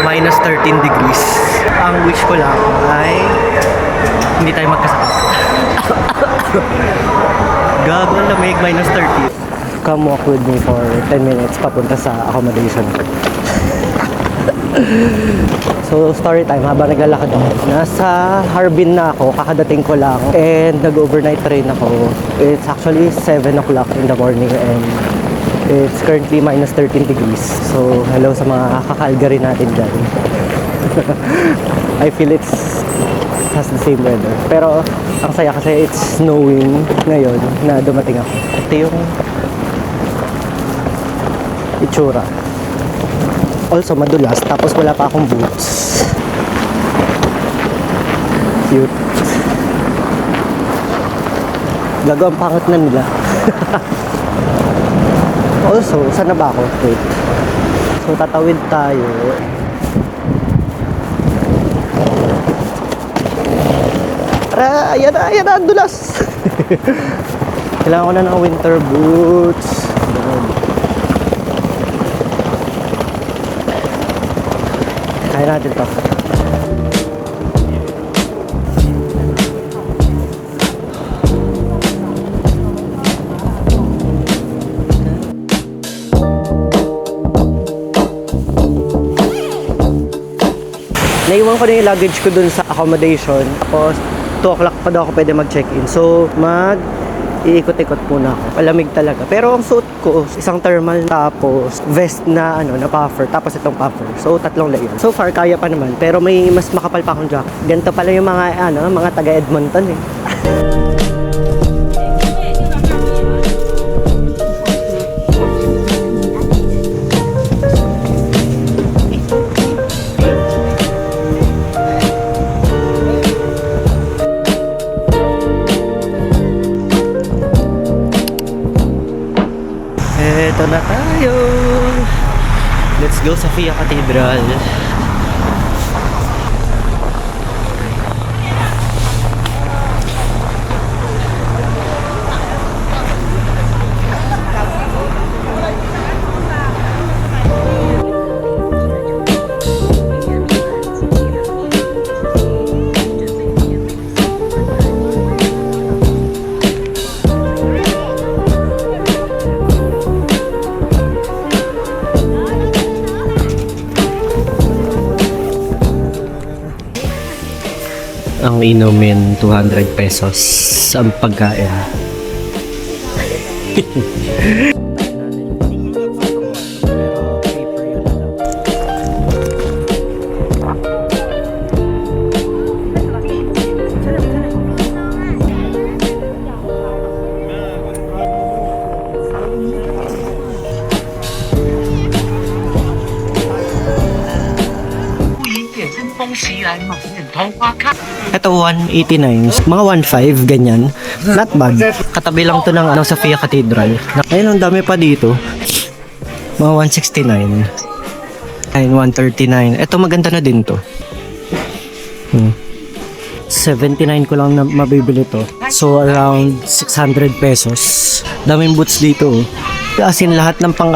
minus 13 degrees. Ang wish ko lang ay hindi tayo magkasakit. Gago, ang lamig, minus 30. Come walk with me for 10 minutes papunta sa accommodation ko. So, story time, habang naglalakad ako. Nasa Harbin na ako, kakadating ko lang. And nag-overnight train ako. It's actually 7 o'clock in the morning and it's currently minus 13 degrees. So, hello sa mga kakalgary natin dyan. I feel has the same weather. Pero, ang saya kasi it's snowing ngayon na dumating ako. Ito yung itsura. Also, madulas. Tapos wala pa akong boots. Cute. Gago, ang pangit na nila. Also, saan na ba ako? Wait. So, tatawid tayo. Tara, ayan na, dulas. Kailangan ko na ng winter boots. Kaya natin to. Naiwan ko na yung luggage ko dun sa accommodation. Tapos 2 o'clock pa daw ako pwede mag-check-in. So iikot-ikot muna ako. Malamig talaga. Pero ang suit ko, isang thermal tapos vest na na puffer tapos itong puffer. So 3 layer. So far kaya pa naman, pero may mas makapal pa akong jacket. Ganito pala yung mga taga Edmonton eh. Ito na tayo. Let's go sa Sofia Cathedral. Ang inumin 200 pesos ang pagkain. Ito 189, mga 1.5 ganyan. Not bad. Katabi lang to ng Sofia Cathedral. Ayun, ang dami pa dito. Mga 169. Ayun, 139. Ito maganda na din to. 79 ko lang na mabibili to. So around 600 pesos. Daming boots dito. As in lahat ng pang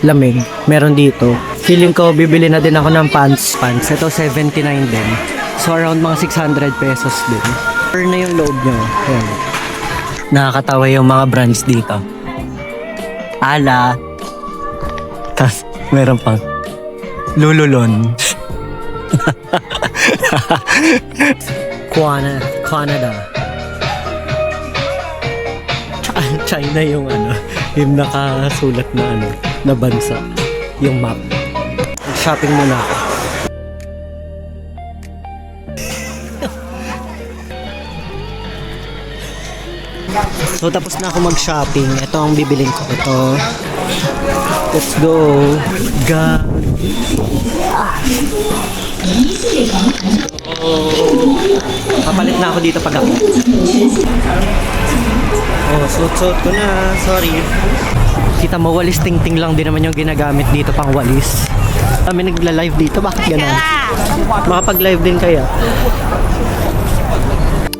lamig meron dito. Feeling ko bibili na din ako ng pants. Ito 79 din. So around mga 600 pesos din. Turn na yung loob nyo. Ayan. Nakakatawa yung mga brands dito. Ala. Tas meron pang Lululon. Canada. China yung yung nakasulat na na bansa, yung map. Shopping muna ako. So tapos na ako mag-shopping. Ito ang bibiling ko. Ito. Let's go. Papalit na ako dito pag ako. Suot ko na. Sorry. Kita mo, walis ting-ting lang din naman yung ginagamit dito pang walis. Kami nagla-live dito. Bakit ganun? Makapag-live din kaya.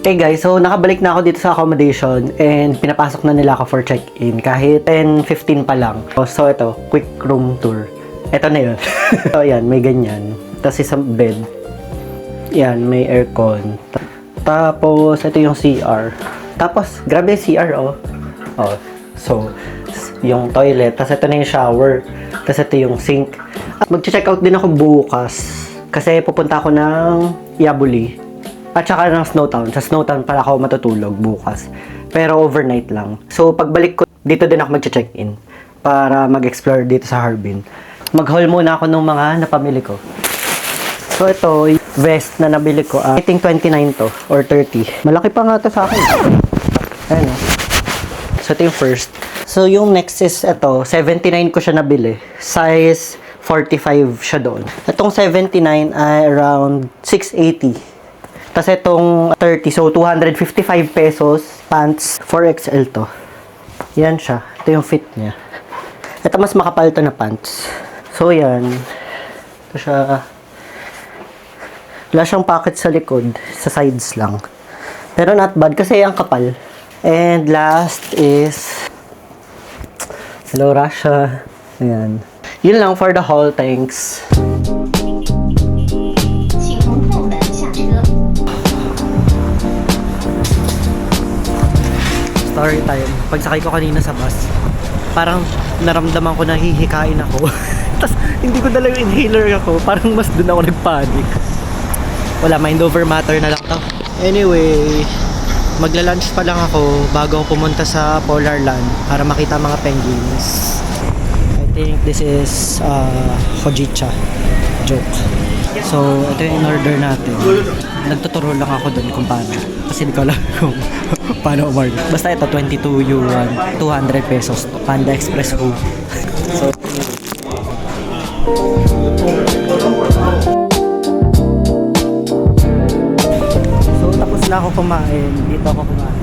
Hey guys, so nakabalik na ako dito sa accommodation and pinapasok na nila ako for check-in kahit 10:15 pa lang. So ito, quick room tour. Eto na yun. So, ayan, may ganyan. Tapos isang bed. Yan, may aircon. Tapos, ito yung CR. Tapos, grabe yung CR, oh. Oh, so, yung toilet. Tapos, ito na yung shower. Tapos, ito yung sink. At mag-check out din ako bukas. Kasi pupunta ako ng Yabuli. At saka ng Snowtown. Sa Snowtown para ako matutulog bukas. Pero overnight lang. So, pagbalik ko, dito din ako mag-check-in. Para mag-explore dito sa Harbin. Mag-haul muna ako ng mga napamili ko. So, ito, vest na nabili ko. I think 29 to or 30. Malaki pa nga to sa akin. Ayan o. So, ito yung first. So, yung next is ito. 79 ko siya nabili. Size 45 siya doon. Itong 79 ay around 680. Tapos itong 30. So, 255 pesos. Pants. 4XL to. Yan siya. Ito yung fit niya. Ito mas makapal to na pants. So, yan. Ito siya. Wala siyang pocket sa likod, sa sides lang. Pero not bad kasi ang kapal. And last is Hello Russia. Ayan. Yun lang for the haul, thanks. Story time. Pagsakay ko kanina sa bus, parang naramdaman ko na hihikain ako. Tapos hindi ko dala yung inhaler ako. Parang mas dun ako nagpanic. Wala, mind over matter na lang to. Anyway, magla-lunch pa lang ako bago ako pumunta sa Polar Land para makita mga penguins. I think this is hojicha. Joke. So, ito yung in-order natin. Nagtuturo lang ako dun kung paano. Kasi hindi ko alam kung paano umorder. Basta ito, 22 yuan, 200 pesos. Panda Express Go. So, na ako kumain. Dito ako kumain.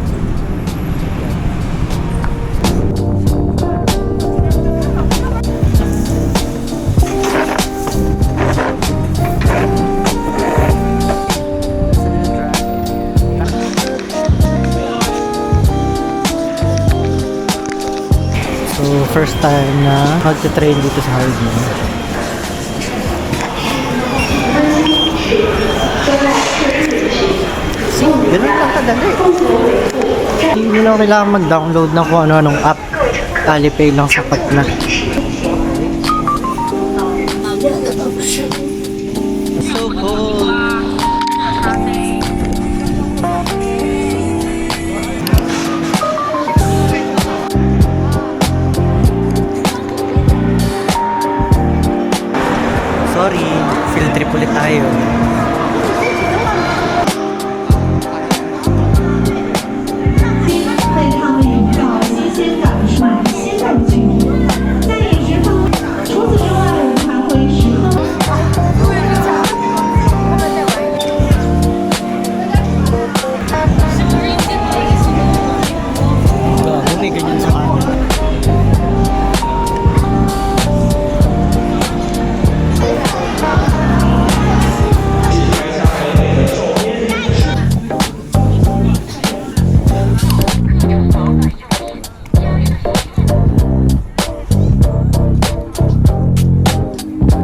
So, first time na magte-train dito sa Harbin. Ganun lang kadali. Hindi na kailangan mag-download ng kung ano-anong app. Alipay lang sapat na. So cool. Sorry, field trip ulit tayo.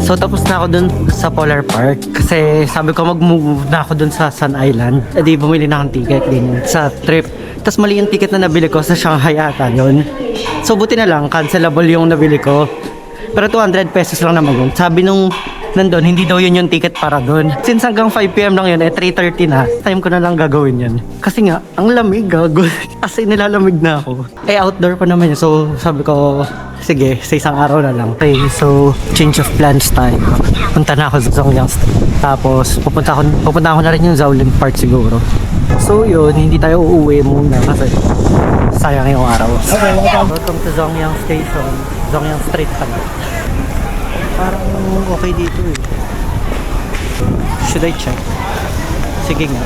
So tapos na ako dun sa Polar Park kasi sabi ko mag-move na ako dun sa Sun Island. E di bumili na akong ticket din sa trip. Tapos mali yung ticket na nabili ko sa Shanghai ata yun. So buti na lang, cancelable yung nabili ko. Pero 200 pesos lang naman yun. Sabi nung nandun, hindi daw yun yung ticket para dun. Since hanggang 5 PM lang yun, 3:30 na. Time ko na lang gagawin yun. Kasi nga, ang lamig, gago. Kasi nilalamig na ako. Outdoor pa naman yun. So sabi ko, sige, sa isang araw na lang. Okay, so change of plans tayo. Punta na ako sa Zongyang Street. Tapos pupunta ako na rin yung Shaolin Park siguro. So yun, hindi tayo uuwi muna kasi sayang yung araw. Okay, welcome to Zongyang Station. Zongyang Street pala. Parang okay dito eh. Should I check? Sige nga.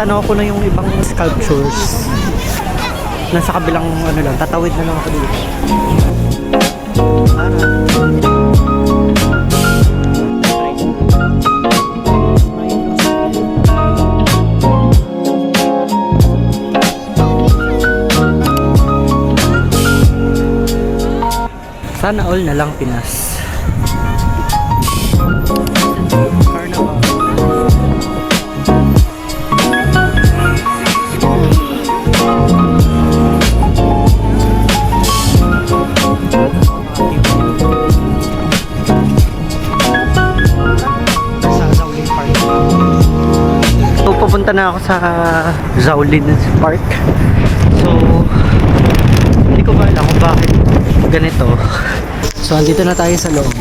Tanaw ko na yung ibang sculptures. Nasa kabilang ano lang, tatawid na lang ako dito. Sana all na lang Pinas. Carnival. So, pupunta na ako sa Shaolin Park. So, hindi ko ba alam kung bakit ganito. So, andito na tayo sa loob.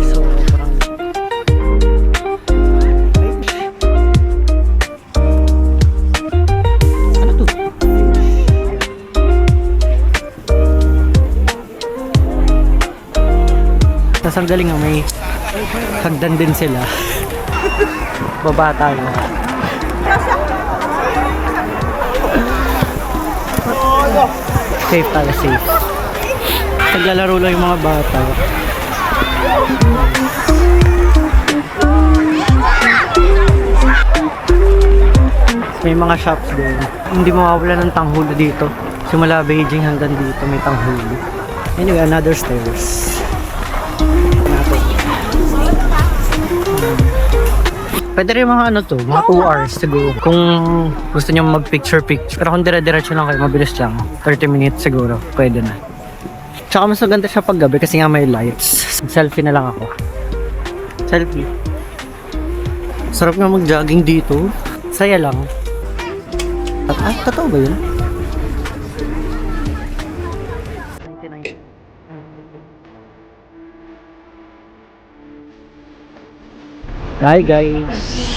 So, parang... Ano to? Tapos ang galing nga, may hagdan din sila. Baba tayo. Safe tayo, safe. Naglalaro lang yung mga bata. May mga shops din. Hindi mawawala ng tanghulo dito. Simula Beijing hanggang dito may tanghulo. Anyway, another stairs. Pwede rin mga ano to, mga 2 hours siguro. Kung gusto nyo mag-picture-picture. Pero kung dire-diretso lang kayo, mabilis lang. 30 minutes siguro, pwede na. Tsaka mas maganda siya pag gabi kasi nga may lights. Selfie na lang ako. Selfie. Sarap nga mag-jogging dito. Saya lang. Ah, totoo ba yun? Hi guys!